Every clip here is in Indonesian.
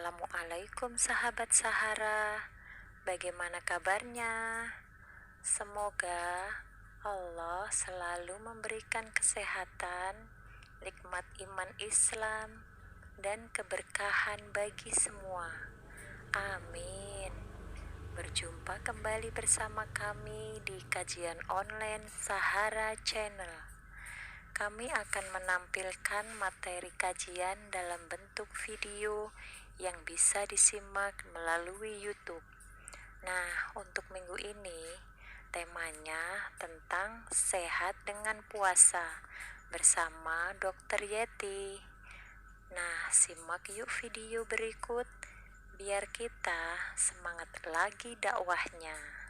Assalamualaikum sahabat Sahara, bagaimana kabarnya? Semoga Allah selalu memberikan kesehatan, nikmat iman Islam, dan keberkahan bagi semua. Amin. Berjumpa kembali bersama kami di kajian online Sahara Channel. Kami akan menampilkan materi kajian dalam bentuk video yang bisa disimak melalui YouTube. Nah, untuk minggu ini temanya tentang sehat dengan puasa bersama Dr. Yeti. Nah, simak yuk video berikut biar kita semangat lagi dakwahnya.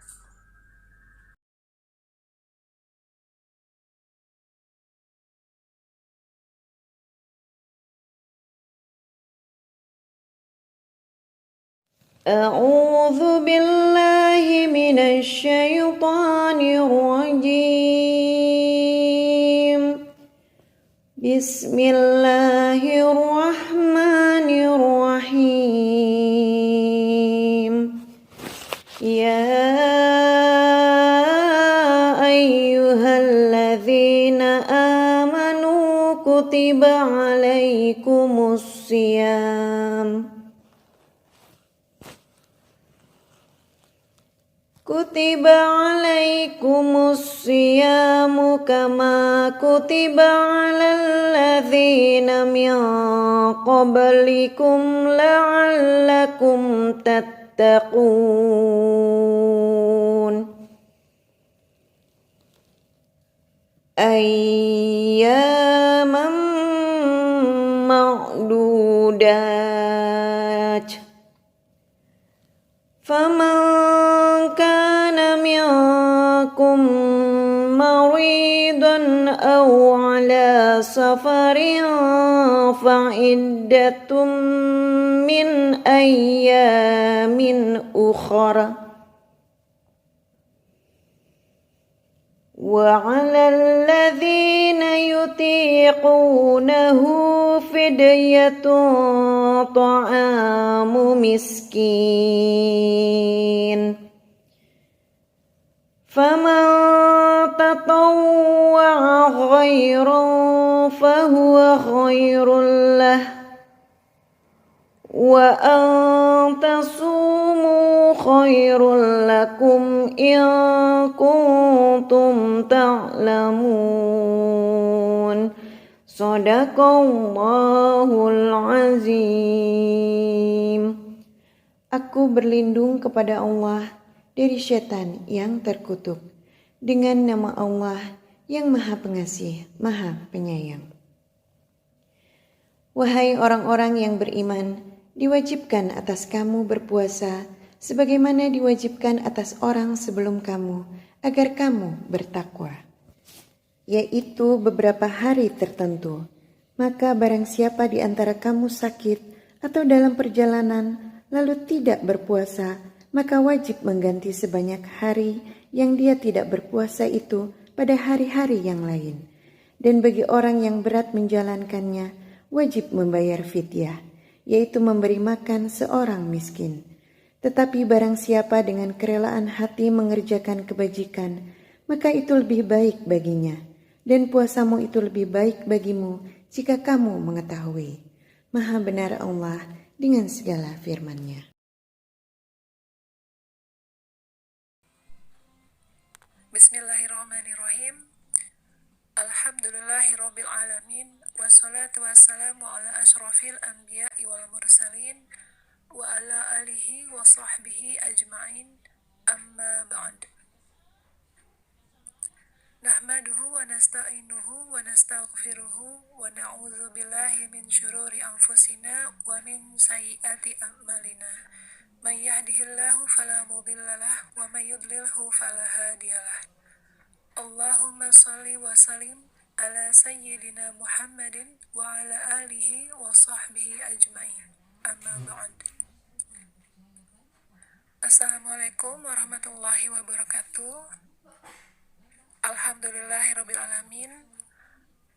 أعوذ بالله من الشيطان الرجيم بسم الله الرحمن الرحيم يا أيها الذين آمنوا كتب عليكم الصيام كتب عليكم الصيام كما كتب على الذين من قبلكم لعلكم تتقون أياما معدودات فمن كان منكم مريضا أو على سفر فعدة من أيام أخر وعلى الذين يطيقونه فدية طعام مسكين فمن تطوع خيرا فهو خير له وأن تصوموا خير لكم إن كنتم تعلمون Shadaqallahul azim. Aku berlindung kepada Allah dari setan yang terkutuk dengan nama Allah yang Maha Pengasih, Maha Penyayang. Wahai orang-orang yang beriman, diwajibkan atas kamu berpuasa sebagaimana diwajibkan atas orang sebelum kamu agar kamu bertakwa, yaitu beberapa hari tertentu. Maka barang siapa di antara kamu sakit atau dalam perjalanan lalu tidak berpuasa, maka wajib mengganti sebanyak hari yang dia tidak berpuasa itu pada hari-hari yang lain. Dan bagi orang yang berat menjalankannya, wajib membayar fidyah, yaitu memberi makan seorang miskin. Tetapi barang siapa dengan kerelaan hati mengerjakan kebajikan, maka itu lebih baik baginya. Dan puasamu itu lebih baik bagimu jika kamu mengetahui. Maha benar Allah dengan segala firman-Nya. Bismillahirrahmanirrahim. Alhamdulillahirabbil alamin wassalatu wassalamu ala asyrafil anbiya'i wal mursalin wa ala alihi wa sahbihi ajma'in. Amma ba'd. Nahmaduhu wa nasta'inuhu wa nastaghfiruhu wa na'udzu billahi min syururi anfusina wa min sayyiati a'malina. May yahdihillahu fala mudhillalah wa may yudlilhu fala hadiyalah. Allahumma shalli wa sallim ala sayyidina Muhammadin wa ala alihi wa sahbihi ajma'in. Amma ba'd. Assalamualaikum warahmatullahi wabarakatuh. Alhamdulillahirabbil alamin.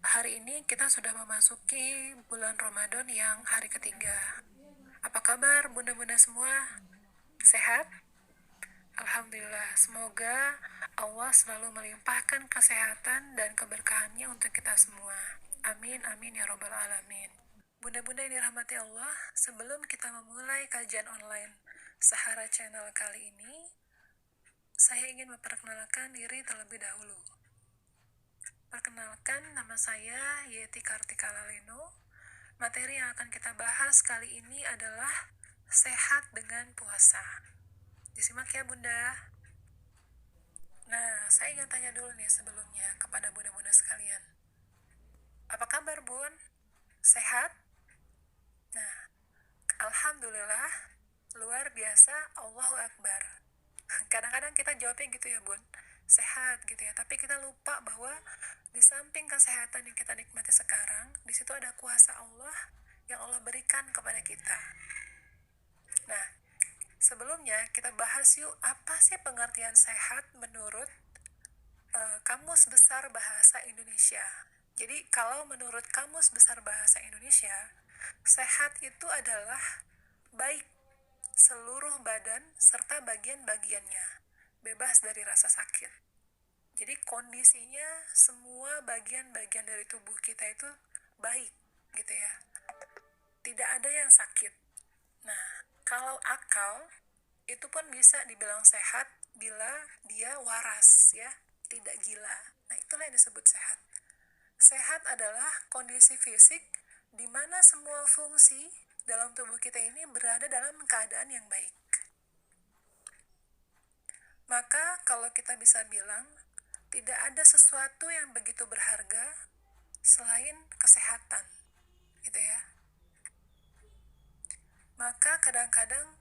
Hari ini kita sudah memasuki bulan Ramadan yang hari ketiga. Apa kabar bunda-bunda semua sehat? Alhamdulillah, semoga Allah selalu melimpahkan kesehatan dan keberkahannya untuk kita semua. Amin, amin ya robbal alamin. Bunda-bunda yang dirahmati Allah, sebelum kita memulai kajian online Sahara Channel kali ini, saya ingin memperkenalkan diri terlebih dahulu. Perkenalkan, nama saya Yeti Kartika Laleno. Materi yang akan kita bahas kali ini adalah sehat dengan puasa. Disimak ya bunda. Nah, saya ingin tanya dulu nih sebelumnya kepada bunda-bunda sekalian. Apa kabar bun? Sehat? Nah, alhamdulillah, luar biasa, Allahu Akbar. Kadang-kadang kita jawabnya gitu ya bun, sehat gitu ya, tapi kita lupa bahwa di samping kesehatan yang kita nikmati sekarang, di situ ada kuasa Allah yang Allah berikan kepada kita. Nah, sebelumnya kita bahas yuk, apa sih pengertian sehat menurut Kamus Besar Bahasa Indonesia. Jadi kalau menurut Kamus Besar Bahasa Indonesia, sehat itu adalah baik seluruh badan serta bagian-bagiannya, bebas dari rasa sakit. Jadi kondisinya semua bagian-bagian dari tubuh kita itu baik gitu ya. Tidak ada yang sakit. Nah, kalau akal itu pun bisa dibilang sehat bila dia waras ya, tidak gila. Nah, itulah yang disebut sehat. Sehat adalah kondisi fisik di mana semua fungsi dalam tubuh kita ini berada dalam keadaan yang baik. Maka kalau kita bisa bilang, tidak ada sesuatu yang begitu berharga selain kesehatan, gitu ya. Maka kadang-kadang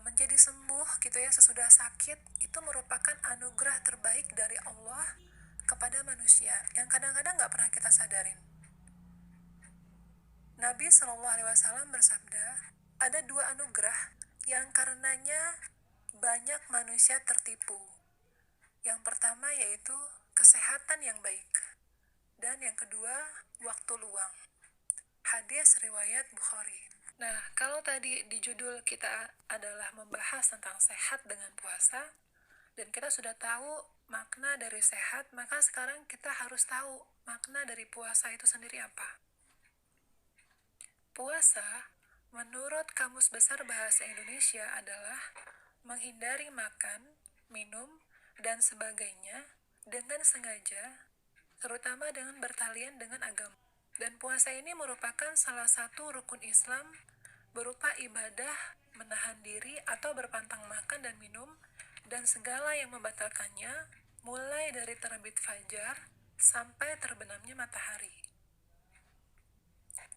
menjadi sembuh gitu ya sesudah sakit itu merupakan anugerah terbaik dari Allah kepada manusia yang kadang-kadang nggak pernah kita sadarin. Nabi SAW bersabda, ada 2 anugerah yang karenanya banyak manusia tertipu. Yang pertama yaitu kesehatan yang baik, dan yang kedua waktu luang. Hadis riwayat Bukhari. Nah, kalau tadi di judul kita adalah membahas tentang sehat dengan puasa, dan kita sudah tahu makna dari sehat, maka sekarang kita harus tahu makna dari puasa itu sendiri apa. Puasa, menurut Kamus Besar Bahasa Indonesia adalah menghindari makan, minum, dan sebagainya dengan sengaja, terutama dengan bertalian dengan agama. Dan puasa ini merupakan salah satu rukun Islam berupa ibadah menahan diri atau berpantang makan dan minum dan segala yang membatalkannya, mulai dari terbit fajar sampai terbenamnya matahari.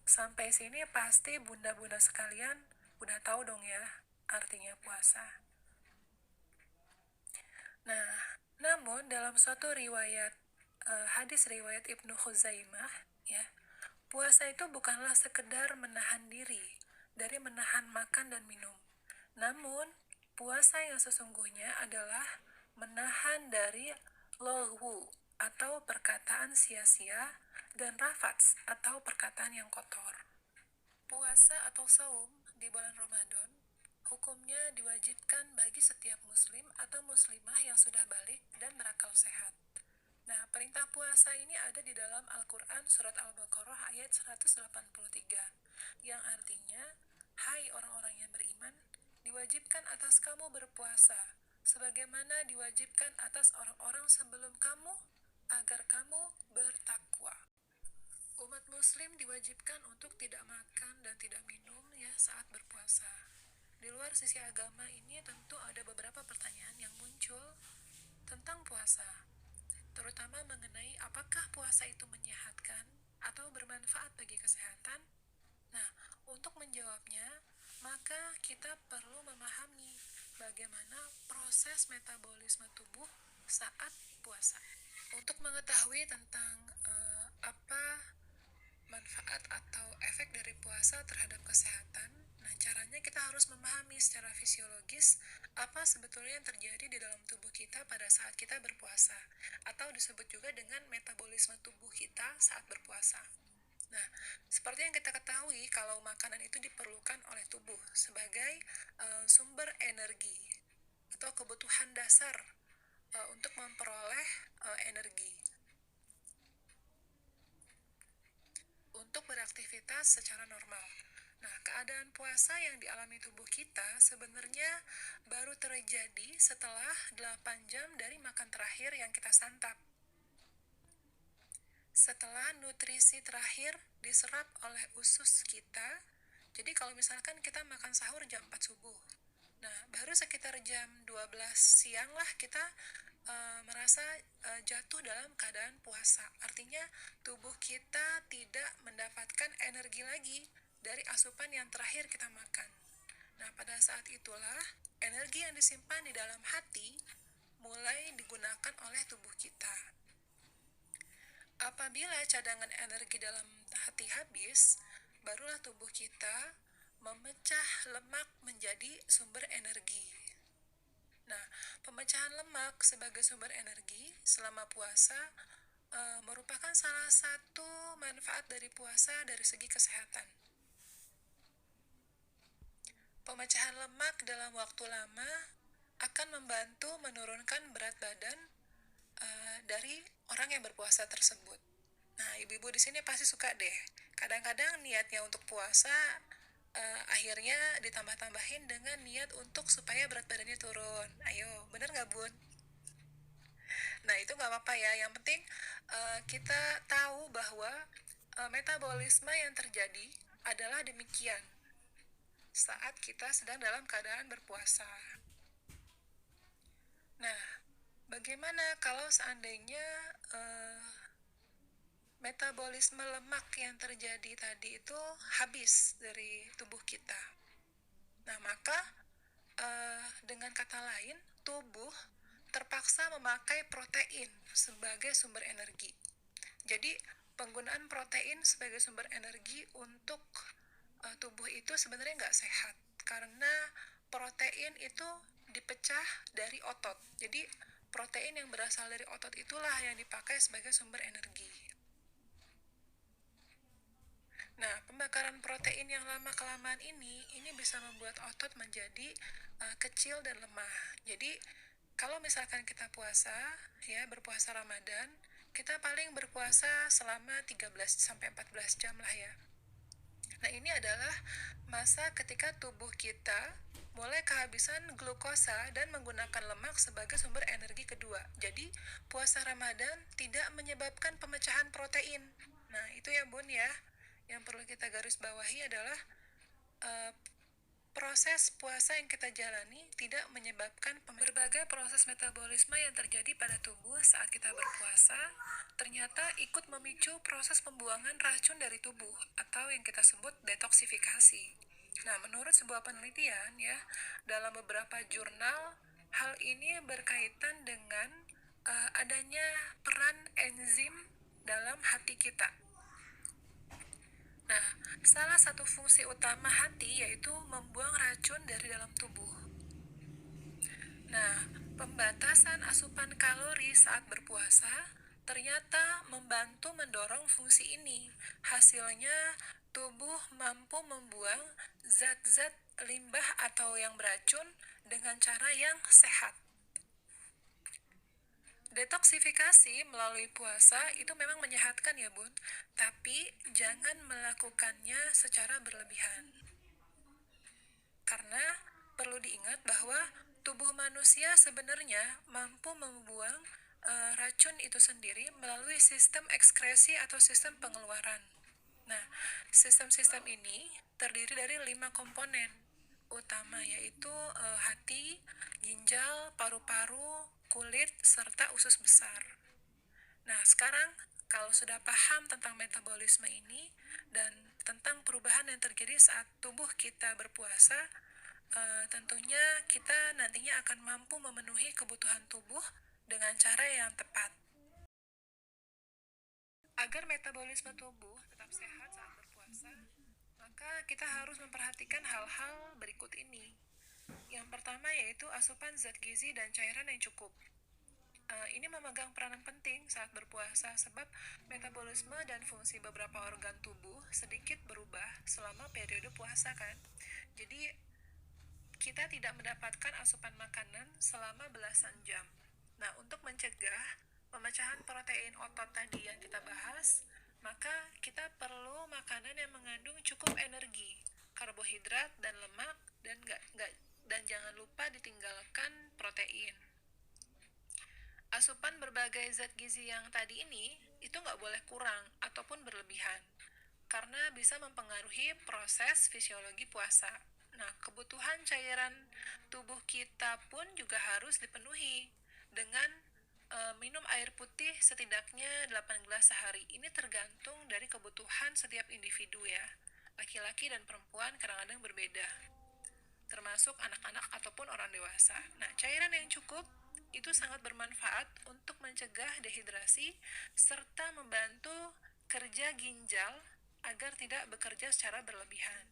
Sampai sini pasti bunda-bunda sekalian udah tahu dong ya artinya puasa. Nah, namun dalam suatu riwayat hadis riwayat Ibnu Khuzaimah ya, puasa itu bukanlah sekedar menahan diri dari menahan makan dan minum. Namun, puasa yang sesungguhnya adalah menahan dari laghu atau perkataan sia-sia dan rafats atau perkataan yang kotor. Puasa atau saum di bulan Ramadan hukumnya diwajibkan bagi setiap muslim atau muslimah yang sudah balik dan berakal sehat. Nah, perintah puasa ini ada di dalam Al-Quran surat Al-Baqarah ayat 183, yang artinya, hai orang-orang yang beriman, diwajibkan atas kamu berpuasa, sebagaimana diwajibkan atas orang-orang sebelum kamu, agar kamu bertakwa. Umat muslim diwajibkan untuk tidak makan dan tidak minum ya saat berpuasa. Di luar sisi agama ini tentu ada beberapa pertanyaan yang muncul tentang puasa, terutama mengenai apakah puasa itu menyehatkan atau bermanfaat bagi kesehatan. Nah, untuk menjawabnya, maka kita perlu memahami bagaimana proses metabolisme tubuh saat puasa. Untuk mengetahui tentang apa manfaat atau efek dari puasa terhadap kesehatan, nah caranya kita harus memahami secara fisiologis apa sebetulnya yang terjadi di dalam tubuh kita pada saat kita berpuasa, atau disebut juga dengan metabolisme tubuh kita saat berpuasa. Nah, seperti yang kita ketahui, kalau makanan itu diperlukan oleh tubuh sebagai sumber energi atau kebutuhan dasar untuk memperoleh energi untuk beraktivitas secara normal. Nah, keadaan puasa yang dialami tubuh kita sebenarnya baru terjadi setelah 8 jam dari makan terakhir yang kita santap. Setelah nutrisi terakhir diserap oleh usus kita, jadi kalau misalkan kita makan sahur jam 4 subuh, nah baru sekitar jam 12 siang lah kita merasa jatuh dalam keadaan puasa. Artinya tubuh kita tidak mendapatkan energi lagi dari asupan yang terakhir kita makan. Nah, pada saat itulah energi yang disimpan di dalam hati mulai digunakan oleh tubuh kita. Apabila cadangan energi dalam hati habis, barulah tubuh kita memecah lemak menjadi sumber energi. Nah, pemecahan lemak sebagai sumber energi selama puasa merupakan salah satu manfaat dari puasa dari segi kesehatan. Pemecahan lemak dalam waktu lama akan membantu menurunkan berat badan dari orang yang berpuasa tersebut. Nah, ibu-ibu di sini pasti suka deh. Kadang-kadang niatnya untuk puasa akhirnya ditambah-tambahin dengan niat untuk supaya berat badannya turun. Ayo, bener nggak bun? Nah, itu nggak apa-apa ya. Yang penting kita tahu bahwa metabolisme yang terjadi adalah demikian saat kita sedang dalam keadaan berpuasa. Nah, bagaimana kalau seandainya metabolisme lemak yang terjadi tadi itu habis dari tubuh kita? Nah, maka dengan kata lain, tubuh terpaksa memakai protein sebagai sumber energi. Jadi, penggunaan protein sebagai sumber energi untuk tubuh itu sebenarnya nggak sehat, karena protein itu dipecah dari otot. Jadi, protein yang berasal dari otot itulah yang dipakai sebagai sumber energi. Nah, pembakaran protein yang lama-kelamaan ini bisa membuat otot menjadi kecil dan lemah. Jadi, kalau misalkan kita puasa, ya berpuasa Ramadan, kita paling berpuasa selama 13-14 jam lah ya. Nah, ini adalah masa ketika tubuh kita mulai kehabisan glukosa dan menggunakan lemak sebagai sumber energi kedua. Jadi, puasa Ramadan tidak menyebabkan pemecahan protein. Nah, itu ya bun ya. Yang perlu kita garis bawahi adalah proses puasa yang kita jalani tidak menyebabkan berbagai proses metabolisme yang terjadi pada tubuh saat kita berpuasa ternyata ikut memicu proses pembuangan racun dari tubuh atau yang kita sebut detoksifikasi. Nah, menurut sebuah penelitian ya, dalam beberapa jurnal, hal ini berkaitan dengan adanya peran enzim dalam hati kita. Nah, salah satu fungsi utama hati yaitu membuang racun dari dalam tubuh. Nah, pembatasan asupan kalori saat berpuasa ternyata membantu mendorong fungsi ini. Hasilnya, tubuh mampu membuang zat-zat limbah atau yang beracun dengan cara yang sehat. Detoksifikasi melalui puasa itu memang menyehatkan ya bun, tapi jangan melakukannya secara berlebihan. Karena perlu diingat bahwa tubuh manusia sebenarnya mampu membuang racun itu sendiri melalui sistem ekskresi atau sistem pengeluaran. Nah, sistem-sistem ini terdiri dari 5 komponen utama, yaitu hati, ginjal, paru-paru, kulit, serta usus besar. Nah, sekarang kalau sudah paham tentang metabolisme ini dan tentang perubahan yang terjadi saat tubuh kita berpuasa, tentunya kita nantinya akan mampu memenuhi kebutuhan tubuh dengan cara yang tepat. Agar metabolisme tubuh tetap sehat saat berpuasa, maka kita harus memperhatikan hal-hal berikut ini. Yang pertama yaitu asupan zat gizi dan cairan yang cukup. Ini memegang peranan penting saat berpuasa sebab metabolisme dan fungsi beberapa organ tubuh sedikit berubah selama periode puasa kan. Jadi kita tidak mendapatkan asupan makanan selama belasan jam. Nah, untuk mencegah pemecahan protein otot tadi yang kita bahas, maka kita perlu makanan yang mengandung cukup energi, karbohidrat dan lemak, dan jangan lupa ditinggalkan protein. Asupan berbagai zat gizi yang tadi ini itu nggak boleh kurang ataupun berlebihan karena bisa mempengaruhi proses fisiologi puasa. Nah, kebutuhan cairan tubuh kita pun juga harus dipenuhi dengan minum air putih setidaknya 8 gelas sehari. Ini tergantung dari kebutuhan setiap individu ya. Laki-laki dan perempuan kadang-kadang berbeda, termasuk anak-anak ataupun orang dewasa. Nah, cairan yang cukup itu sangat bermanfaat untuk mencegah dehidrasi serta membantu kerja ginjal agar tidak bekerja secara berlebihan.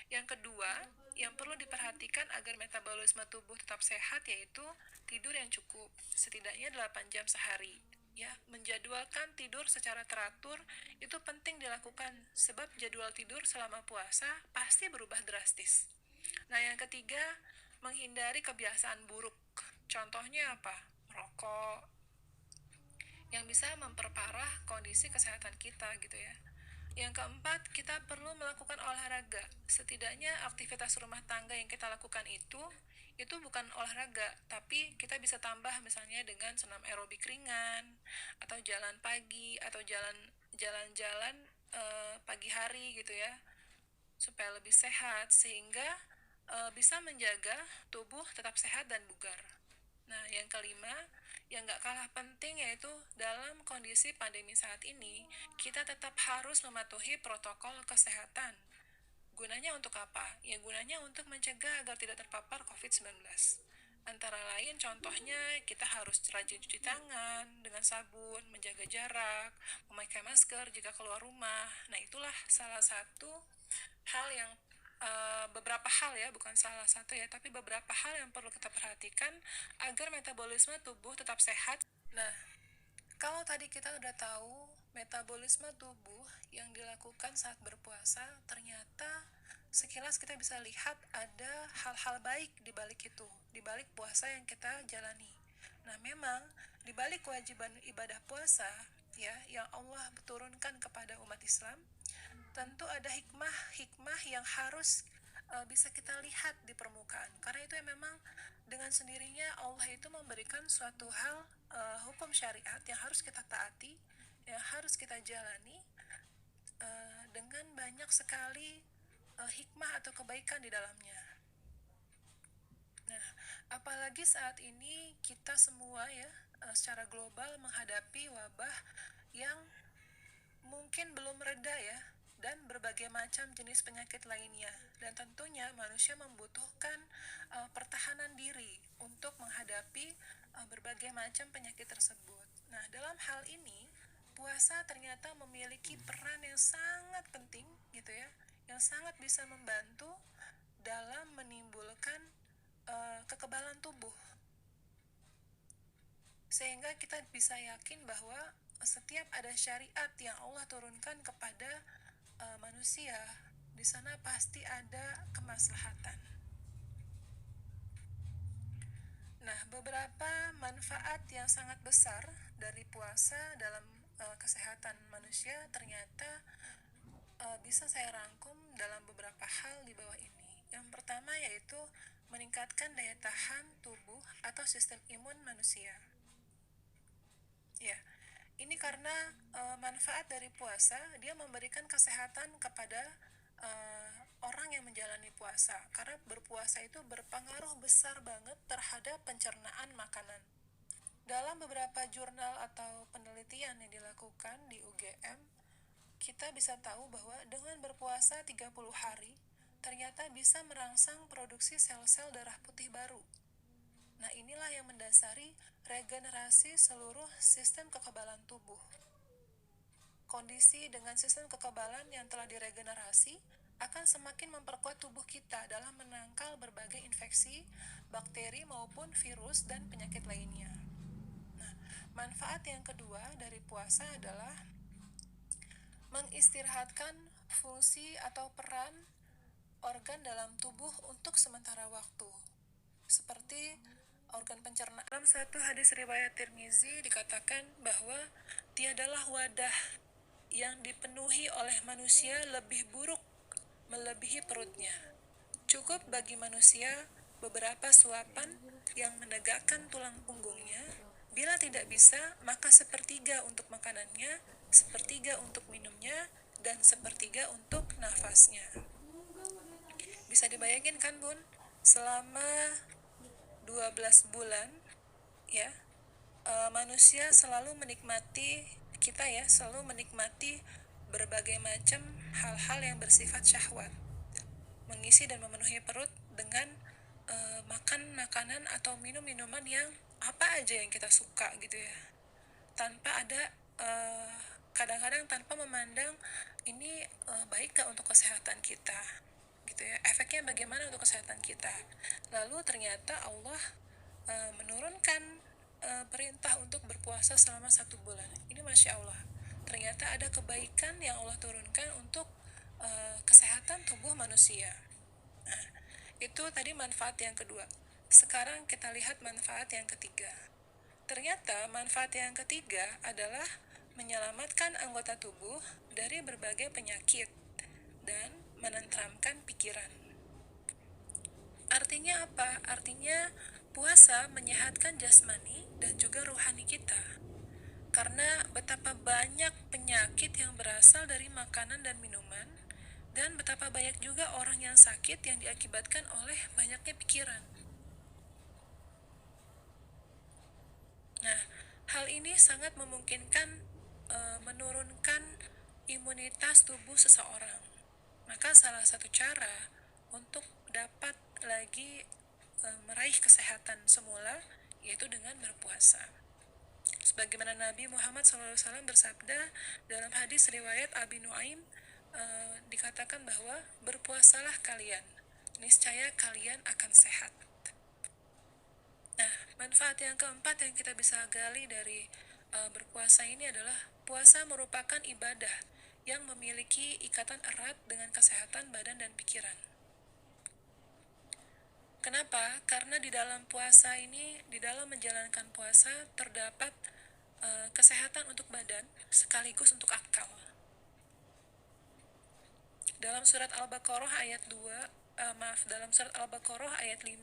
Yang kedua, yang perlu diperhatikan agar metabolisme tubuh tetap sehat yaitu tidur yang cukup, setidaknya 8 jam sehari. Ya, menjadwalkan tidur secara teratur itu penting dilakukan sebab jadwal tidur selama puasa pasti berubah drastis. Nah, yang ketiga, menghindari kebiasaan buruk. Contohnya apa? Merokok, yang bisa memperparah kondisi kesehatan kita gitu ya. Yang keempat, kita perlu melakukan olahraga. Setidaknya aktivitas rumah tangga yang kita lakukan itu bukan olahraga, tapi kita bisa tambah misalnya dengan senam aerobik ringan, atau jalan pagi, atau jalan-jalan pagi hari gitu ya, supaya lebih sehat, sehingga bisa menjaga tubuh tetap sehat dan bugar. Nah, yang kelima, yang gak kalah penting yaitu dalam kondisi pandemi saat ini, kita tetap harus mematuhi protokol kesehatan. Gunanya untuk apa? Ya, gunanya untuk mencegah agar tidak terpapar COVID-19. Antara lain contohnya kita harus rajin cuci tangan dengan sabun, menjaga jarak, memakai masker jika keluar rumah. Nah, itulah salah satu hal yang beberapa hal ya, bukan salah satu ya, tapi beberapa hal yang perlu kita perhatikan agar metabolisme tubuh tetap sehat. Nah, kalau tadi kita udah tahu metabolisme tubuh yang dilakukan saat berpuasa, ternyata sekilas kita bisa lihat ada hal-hal baik di balik itu, di balik puasa yang kita jalani. Nah, memang di balik kewajiban ibadah puasa ya yang Allah turunkan kepada umat Islam, tentu ada hikmah yang harus bisa kita lihat di permukaan, karena itu memang dengan sendirinya Allah itu memberikan suatu hal hukum syariat yang harus kita taati, yang harus kita jalani dengan banyak sekali hikmah atau kebaikan di dalamnya. Nah, apalagi saat ini kita semua ya secara global menghadapi wabah yang mungkin belum reda ya, dan berbagai macam jenis penyakit lainnya. Dan tentunya manusia membutuhkan pertahanan diri untuk menghadapi berbagai macam penyakit tersebut. Nah, dalam hal ini, puasa ternyata memiliki peran yang sangat penting gitu ya, yang sangat bisa membantu dalam menimbulkan kekebalan tubuh. Sehingga kita bisa yakin bahwa setiap ada syariat yang Allah turunkan kepada manusia, di sana pasti ada kemaslahatan. Nah, beberapa manfaat yang sangat besar dari puasa dalam kesehatan manusia ternyata bisa saya rangkum dalam beberapa hal di bawah ini. Yang pertama yaitu meningkatkan daya tahan tubuh atau sistem imun manusia. Ya, ini karena manfaat dari puasa, dia memberikan kesehatan kepada orang yang menjalani puasa. Karena berpuasa itu berpengaruh besar banget terhadap pencernaan makanan. Dalam beberapa jurnal atau penelitian yang dilakukan di UGM, kita bisa tahu bahwa dengan berpuasa 30 hari, ternyata bisa merangsang produksi sel-sel darah putih baru. Nah, inilah yang mendasari regenerasi seluruh sistem kekebalan tubuh. Kondisi dengan sistem kekebalan yang telah diregenerasi akan semakin memperkuat tubuh kita dalam menangkal berbagai infeksi, bakteri maupun virus dan penyakit lainnya. Manfaat yang kedua dari puasa adalah mengistirahatkan fungsi atau peran organ dalam tubuh untuk sementara waktu, seperti organ pencernaan. Dalam satu hadis riwayat Tirmizi dikatakan bahwa tiadalah wadah yang dipenuhi oleh manusia lebih buruk melebihi perutnya. Cukup bagi manusia beberapa suapan yang menegakkan tulang punggungnya. Bila tidak bisa, maka sepertiga untuk makanannya, sepertiga untuk minumnya, dan sepertiga untuk nafasnya. Bisa dibayangin kan, Bun? Selama 12 bulan, ya, manusia selalu menikmati, kita ya, selalu menikmati berbagai macam hal-hal yang bersifat syahwat. Mengisi dan memenuhi perut dengan makan makanan atau minum minuman yang apa aja yang kita suka gitu ya, tanpa ada kadang-kadang tanpa memandang ini baik gak untuk kesehatan kita gitu ya, efeknya bagaimana untuk kesehatan kita. Lalu ternyata Allah menurunkan perintah untuk berpuasa selama 1 bulan. Ini Masya Allah, ternyata ada kebaikan yang Allah turunkan untuk kesehatan tubuh manusia. Nah, itu tadi manfaat yang kedua. Sekarang kita lihat manfaat yang ketiga. Ternyata manfaat yang ketiga adalah menyelamatkan anggota tubuh dari berbagai penyakit dan menenteramkan pikiran. Artinya apa? Artinya puasa menyehatkan jasmani dan juga rohani kita. Karena betapa banyak penyakit yang berasal dari makanan dan minuman, dan betapa banyak juga orang yang sakit yang diakibatkan oleh banyaknya pikiran. Nah, hal ini sangat memungkinkan menurunkan imunitas tubuh seseorang. Maka salah satu cara untuk dapat lagi meraih kesehatan semula yaitu dengan berpuasa. Sebagaimana Nabi Muhammad SAW bersabda dalam hadis riwayat Abi Nuaim, dikatakan bahwa berpuasalah kalian, niscaya kalian akan sehat. Nah, manfaat yang keempat yang kita bisa gali dari berpuasa ini adalah puasa merupakan ibadah yang memiliki ikatan erat dengan kesehatan badan dan pikiran. Kenapa? Karena di dalam puasa ini, di dalam menjalankan puasa terdapat kesehatan untuk badan sekaligus untuk akal. Dalam surat Al-Baqarah ayat 2, dalam surat Al-Baqarah ayat 5,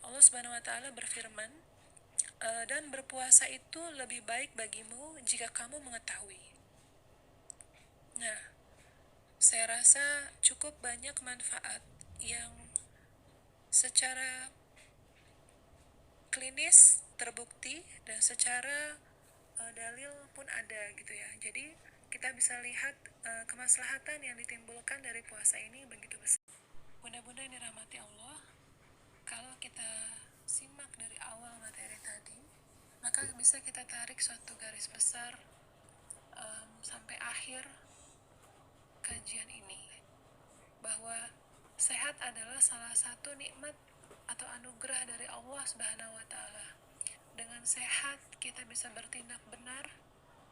Allah Subhanahu wa taala berfirman, dan berpuasa itu lebih baik bagimu jika kamu mengetahui. Nah, saya rasa cukup banyak manfaat yang secara klinis terbukti dan secara dalil pun ada gitu ya. Jadi kita bisa lihat kemaslahatan yang ditimbulkan dari puasa ini begitu besar. Bunda-bunda yang dirahmati Allah, kalau kita simak dari awal materi tadi, maka bisa kita tarik suatu garis besar sampai akhir kajian ini, bahwa sehat adalah salah satu nikmat atau anugerah dari Allah Subhanahu wa taala. Dengan sehat kita bisa bertindak benar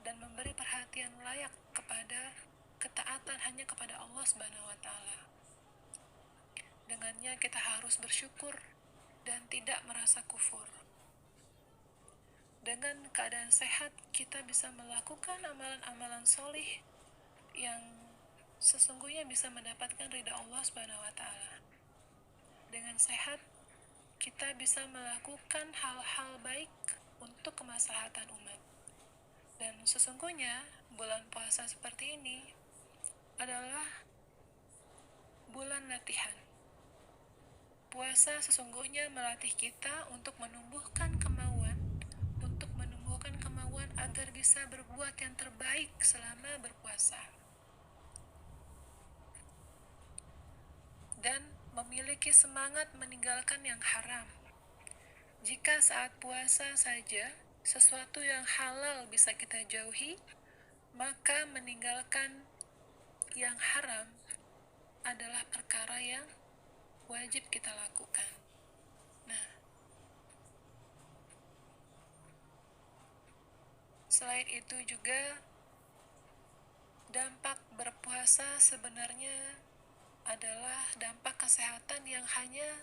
dan memberi perhatian layak kepada ketaatan hanya kepada Allah Subhanahu wa taala. Dengannya kita harus bersyukur dan tidak merasa kufur. Dengan keadaan sehat kita bisa melakukan amalan-amalan solih yang sesungguhnya bisa mendapatkan ridha Allah Subhanahu wa taala. Dengan sehat kita bisa melakukan hal-hal baik untuk kemaslahatan umat. Dan sesungguhnya bulan puasa seperti ini adalah bulan latihan. Puasa sesungguhnya melatih kita untuk menumbuhkan kemauan agar bisa berbuat yang terbaik selama berpuasa. Dan memiliki semangat meninggalkan yang haram. Jika saat puasa saja sesuatu yang halal bisa kita jauhi, maka meninggalkan yang haram adalah perkara yang wajib kita lakukan. Nah, Selain itu juga dampak berpuasa sebenarnya adalah dampak kesehatan yang hanya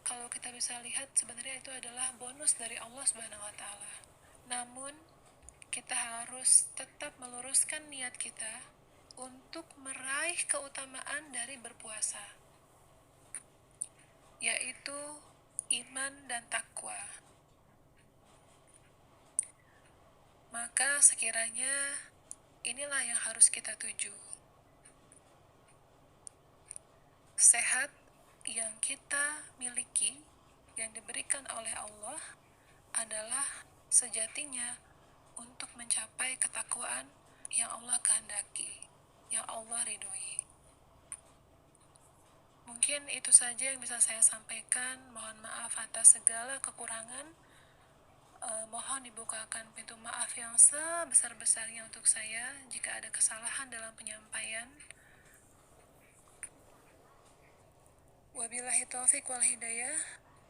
kalau kita bisa lihat sebenarnya itu adalah bonus dari Allah Subhanahu wa taala. Namun kita harus tetap meluruskan niat kita untuk meraih keutamaan dari berpuasa, yaitu iman dan takwa. Maka sekiranya inilah yang harus kita tuju. Sehat yang kita miliki, yang diberikan oleh Allah adalah sejatinya untuk mencapai ketakwaan yang Allah kehendaki, yang Allah ridhoi. Mungkin itu saja yang bisa saya sampaikan. Mohon maaf atas segala kekurangan. Mohon dibukakan pintu maaf yang sebesar-besarnya untuk saya jika ada kesalahan dalam penyampaian. Wabillahi taufik wal hidayah.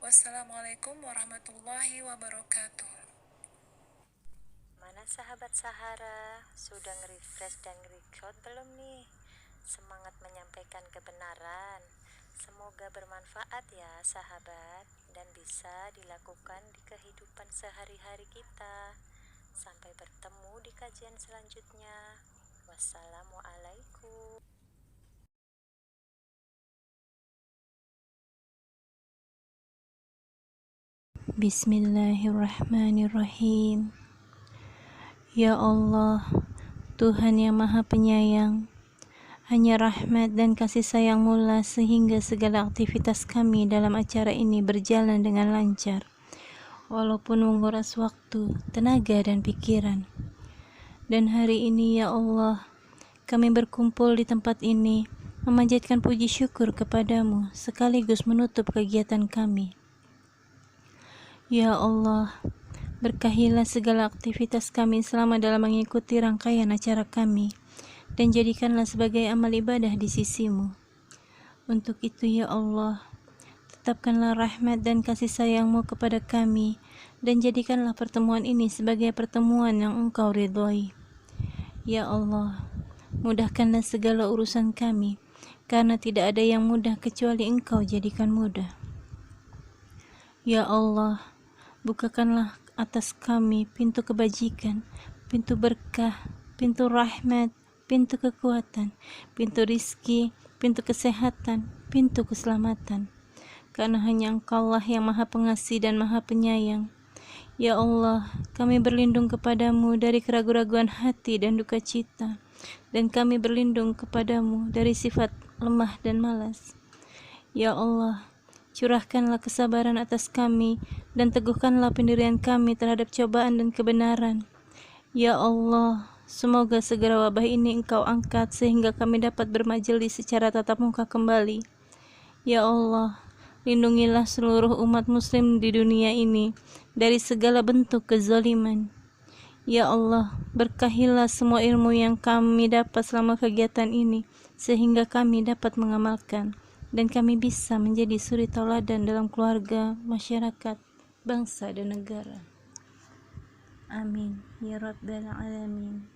Wassalamualaikum warahmatullahi wabarakatuh. Mana sahabat Sahara, sudah nge-refresh dan nge-record belum nih? Semangat menyampaikan kebenaran. Semoga bermanfaat ya sahabat, dan bisa dilakukan di kehidupan sehari-hari kita. Sampai bertemu di kajian selanjutnya. Wassalamualaikum. Bismillahirrahmanirrahim. Ya Allah, Tuhan yang Maha Penyayang, hanya rahmat dan kasih sayang-Mu lah sehingga segala aktivitas kami dalam acara ini berjalan dengan lancar, walaupun menguras waktu, tenaga dan pikiran. Dan hari ini ya Allah, kami berkumpul di tempat ini memanjatkan puji syukur kepadamu sekaligus menutup kegiatan kami. Ya Allah, berkahilah segala aktivitas kami selama dalam mengikuti rangkaian acara kami, dan jadikanlah sebagai amal ibadah di sisi-Mu. Untuk itu ya Allah, tetapkanlah rahmat dan kasih sayang-Mu kepada kami, dan jadikanlah pertemuan ini sebagai pertemuan yang Engkau ridhoi. Ya Allah, mudahkanlah segala urusan kami, karena tidak ada yang mudah kecuali Engkau jadikan mudah. Ya Allah, bukakanlah atas kami pintu kebajikan, pintu berkah, pintu rahmat, pintu kekuatan, pintu rizki, pintu kesehatan, pintu keselamatan. Karena hanya Engkau-lah yang Maha Pengasih dan Maha Penyayang. Ya Allah, kami berlindung kepadamu dari keraguan-raguan hati dan duka cita, dan kami berlindung kepadamu dari sifat lemah dan malas. Ya Allah, curahkanlah kesabaran atas kami dan teguhkanlah pendirian kami terhadap cobaan dan kebenaran. Ya Allah, semoga segera wabah ini Engkau angkat sehingga kami dapat bermajelis secara tatap muka kembali. Ya Allah, lindungilah seluruh umat muslim di dunia ini dari segala bentuk kezaliman. Ya Allah, berkahilah semua ilmu yang kami dapat selama kegiatan ini sehingga kami dapat mengamalkan, dan kami bisa menjadi suri tauladan dalam keluarga, masyarakat, bangsa dan negara. Amin ya rabbal alamin.